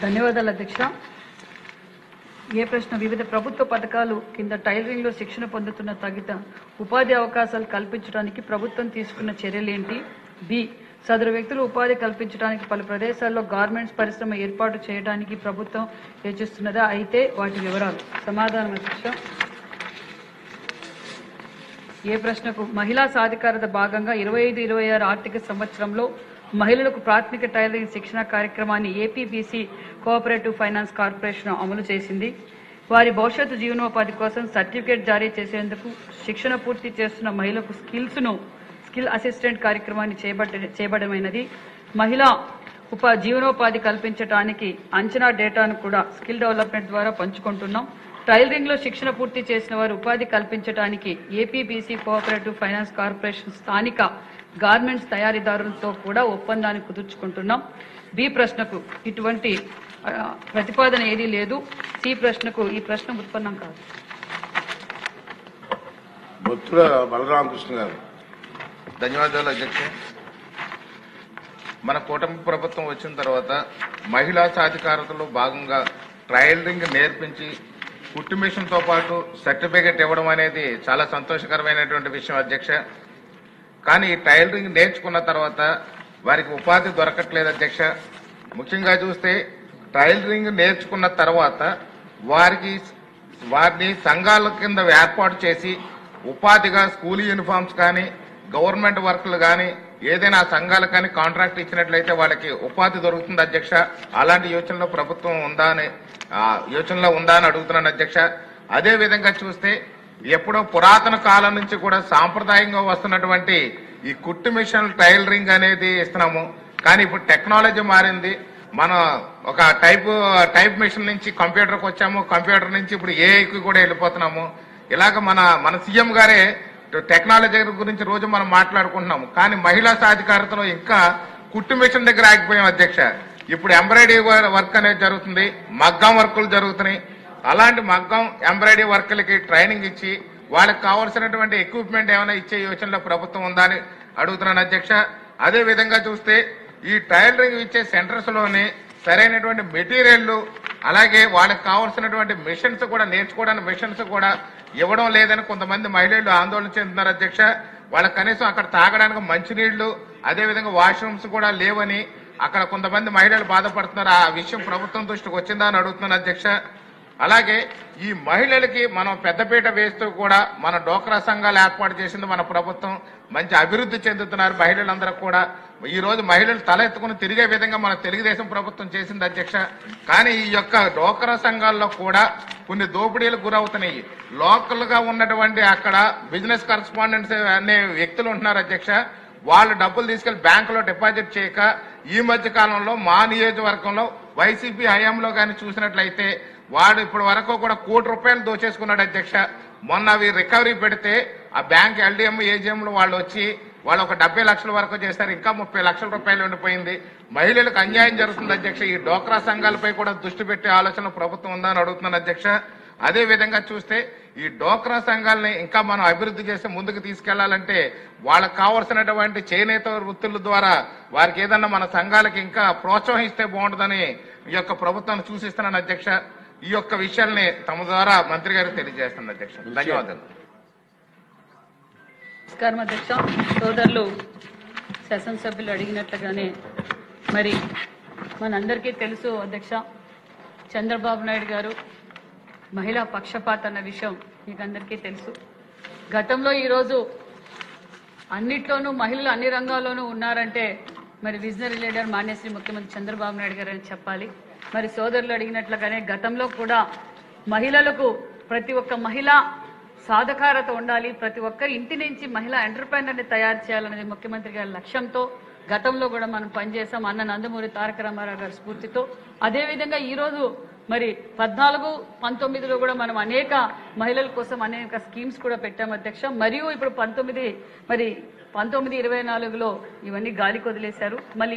ధన్యవాదాలు అధ్యక్ష. ఏ ప్రశ్న వివిధ ప్రభుత్వ పథకాలు కింద టైలరింగ్ లో శిక్షణ పొందుతున్న తగిన ఉపాధి అవకాశాలు కల్పించడానికి ప్రభుత్వం తీసుకున్న చర్యలేంటి? బి. సదరు వ్యక్తులు ఉపాధి కల్పించడానికి పలు ప్రదేశాల్లో గార్మెంట్స్ పరిశ్రమ ఏర్పాటు చేయడానికి ప్రభుత్వం యోచిస్తున్నదా? అయితే వాటి వివరాలు. సమాధానం అధ్యక్ష. ఏ ప్రశ్నకు మహిళా సాధికారత భాగంగా 25-26 ఆర్థిక సంవత్సరంలో మహిళలకు ప్రాథమిక టైలరింగ్ శిక్షణ కార్యక్రమాన్ని ఏపీబీసీ కోఆపరేటివ్ ఫైనాన్స్ కార్పొరేషన్ అమలు చేసింది. వారి భవిష్యత్తు జీవనోపాధి కోసం సర్టిఫికేట్ జారీ చేసేందుకు శిక్షణ పూర్తి చేస్తున్న మహిళలకు స్కిల్ అసిస్టెంట్ కార్యక్రమాన్ని చేపట్టమైనది. మహిళా జీవనోపాధి కల్పించడానికి అంచనా డేటాను కూడా స్కిల్ డెవలప్మెంట్ ద్వారా పంచుకుంటున్నాం. టైలరింగ్ లో శిక్షణ పూర్తి చేసిన వారు ఉపాధి కల్పించడానికి ఏపీబీసీ కోఆపరేటివ్ ఫైనాన్స్ కార్పొరేషన్ స్థానిక గార్మెంట్స్ తయారీదారులతో కూడా ఒప్పందాన్ని కుదుర్చుకుంటున్నాం. బి ప్రశ్నకు ఇటువంటి ప్రతిపాదన ఏదీ లేదు. సి ప్రశ్నకు ఈ ప్రశ్న ఉత్పన్నం కాదు. బలరామకృష్ణ గారు. ధన్యవాదాలు అధ్యక్ష. మన కూటమి ప్రభుత్వం వచ్చిన తర్వాత మహిళా సాధికారతలో భాగంగా టైలరింగ్ నేర్పించి కుట్టు మిషన్ తో పాటు సర్టిఫికేట్ ఇవ్వడం అనేది చాలా సంతోషకరమైనటువంటి విషయం అధ్యక్ష. కానీ టైలరింగ్ నేర్చుకున్న తర్వాత వారికి ఉపాధి దొరకట్లేదు అధ్యక్ష. ముఖ్యంగా చూస్తే టైలరింగ్ నేర్చుకున్న తర్వాత వారిని సంఘాల కింద ఏర్పాటు చేసి ఉపాధిగా స్కూల్ యూనిఫామ్స్ కానీ గవర్నమెంట్ వర్క్లు కానీ ఏదైనా సంఘాలకు కానీ కాంట్రాక్ట్ ఇచ్చినట్లయితే వాళ్ళకి ఉపాధి దొరుకుతుంది అధ్యక్ష. అలాంటి యోచనలో ప్రభుత్వం ఉందా అని అడుగుతున్నాను అధ్యక్ష. అదే విధంగా చూస్తే ఎప్పుడో పురాతన కాలం నుంచి కూడా సాంప్రదాయంగా వస్తున్నటువంటి ఈ కుట్టు మిషన్ టైలరింగ్ అనేది ఇస్తున్నాము. కానీ ఇప్పుడు టెక్నాలజీ మారింది. మనం ఒక టైప్ మిషన్ నుంచి కంప్యూటర్కి వచ్చాము, కంప్యూటర్ నుంచి ఇప్పుడు ఏఐకి కూడా వెళ్ళిపోతున్నాము. ఇలాగ మన సీఎం గారే టెక్నాలజీ గురించి రోజు మనం మాట్లాడుకుంటున్నాము. కానీ మహిళా సాధికారతలో ఇంకా కుట్టు మిషన్ దగ్గర ఆగిపోయాం అధ్యక్ష. ఇప్పుడు ఎంబ్రాయిడరీ వర్క్ అనేది జరుగుతుంది, మగ్గం వర్కులు జరుగుతున్నాయి. అలాంటి మగ్గం ఎంబ్రాయిడరీ వర్కులకి ట్రైనింగ్ ఇచ్చి వాళ్ళకి కావాల్సినటువంటి ఎక్విప్మెంట్ ఏమైనా ఇచ్చే యోచనలో ప్రభుత్వం ఉందా అని అడుగుతున్నాను అధ్యక్ష. అదే విధంగా చూస్తే ఈ టైలరింగ్ ఇచ్చే సెంటర్స్ లోని సరైనటువంటి మెటీరియల్ అలాగే వాళ్ళకి కావాల్సినటువంటి మిషన్స్ కూడా నేర్చుకోవడానికి మిషన్స్ కూడా ఇవ్వడం లేదని కొంతమంది మహిళలు ఆందోళన చెందుతున్నారు అధ్యక్ష. వాళ్ళకి కనీసం అక్కడ తాగడానికి మంచినీళ్లు అదేవిధంగా వాష్రూమ్స్ కూడా లేవని అక్కడ కొంతమంది మహిళలు బాధపడుతున్నారు. ఆ విషయం ప్రభుత్వం దృష్టికి వచ్చిందా అని అడుగుతున్నాను అధ్యక్ష. అలాగే ఈ మహిళలకి మనం పెద్దపీట వేస్తూ కూడా మన డోక్రా సంఘాలు ఏర్పాటు చేసింది మన ప్రభుత్వం. మంచి అభివృద్ధి చెందుతున్నారు మహిళలందరూ కూడా. ఈ రోజు మహిళలు తల ఎత్తుకుని తిరిగే విధంగా మన తెలుగుదేశం ప్రభుత్వం చేసింది అధ్యక్ష. కానీ ఈ యొక్క డోక్రా సంఘాల్లో కూడా కొన్ని దోపిడీలకు గురవుతున్నాయి. లోకల్ గా ఉన్నటువంటి అక్కడ బిజినెస్ కరెస్పాండెంట్స్ అనే వ్యక్తులు ఉంటున్నారు అధ్యక్ష. వాళ్ళు డబ్బులు తీసుకెళ్లి బ్యాంకులో డిపాజిట్ చేయక ఈ మధ్య కాలంలో మా నియోజకవర్గంలో వైసీపీ హయాంలో కానీ చూసినట్లయితే వాడు ఇప్పటి వరకు కూడా ₹1 కోటి దోచేసుకున్నాడు అధ్యక్ష. మొన్న అవి రికవరీ పెడితే ఆ బ్యాంక్ ఎల్డీఎం ఏజీఎంలు వాళ్ళు వచ్చి వాళ్ళు ఒక 70 లక్షల వరకు చేస్తారు. ఇంకా ₹30 లక్షలు ఉండిపోయింది. మహిళలకు అన్యాయం జరుగుతుంది అధ్యక్ష. ఈ డోక్రా సంఘాలపై కూడా దృష్టి పెట్టే ఆలోచన ప్రభుత్వం ఉందా అని అడుగుతున్నాను అధ్యక్ష. అదే విధంగా చూస్తే ఈ డోక్రా సంఘాలని ఇంకా మనం అభివృద్ధి చేసి ముందుకు తీసుకెళ్లాలంటే వాళ్ళకు కావాల్సినటువంటి చేనేత వృత్తుల ద్వారా వారికి ఏదన్నా మన సంఘాలకి ఇంకా ప్రోత్సహిస్తే బాగుంటుందని ఈ యొక్క ప్రభుత్వాన్ని సూచిస్తున్నాను అధ్యక్ష. ఈ యొక్క విషయాల్ని తమ ద్వారా మంత్రి గారికి తెలియజేస్తున్నాను అధ్యక్ష. ధన్యవాదాలు. నమస్కారం అధ్యక్ష. సోదరులు శాసనసభ్యులు అడిగినట్లుగానే మరి మనందరికీ తెలుసు అధ్యక్ష, చంద్రబాబు నాయుడు గారు మహిళా పక్షపాత అన్న విషయం మీకు అందరికీ తెలుసు. గతంలో ఈరోజు అన్నిట్లోనూ మహిళలు అన్ని రంగాల్లోనూ ఉన్నారంటే మరి విజనరీ లీడర్ మాన్యశ్రీ ముఖ్యమంత్రి చంద్రబాబు నాయుడు గారు అని చెప్పాలి. మరి సోదరులు అడిగినట్లుగానే గతంలో కూడా మహిళలకు ప్రతి ఒక్క మహిళ సాధికారత ఉండాలి, ప్రతి ఒక్కరి ఇంటి నుంచి మహిళా ఎంటర్ప్రైనర్ని తయారు చేయాలనేది ముఖ్యమంత్రి గారి లక్ష్యంతో గతంలో కూడా మనం పనిచేసాం. అన్న నందమూరి తారక రామారావు గారి స్ఫూర్తితో. అదేవిధంగా ఈరోజు మరి 14, 19లో కూడా మనం అనేక మహిళల కోసం అనేక స్కీమ్స్ కూడా పెట్టాం అధ్యక్ష. మరియు ఇప్పుడు 19, 24లో ఇవన్నీ గాలికి వదిలేశారు. మళ్ళీ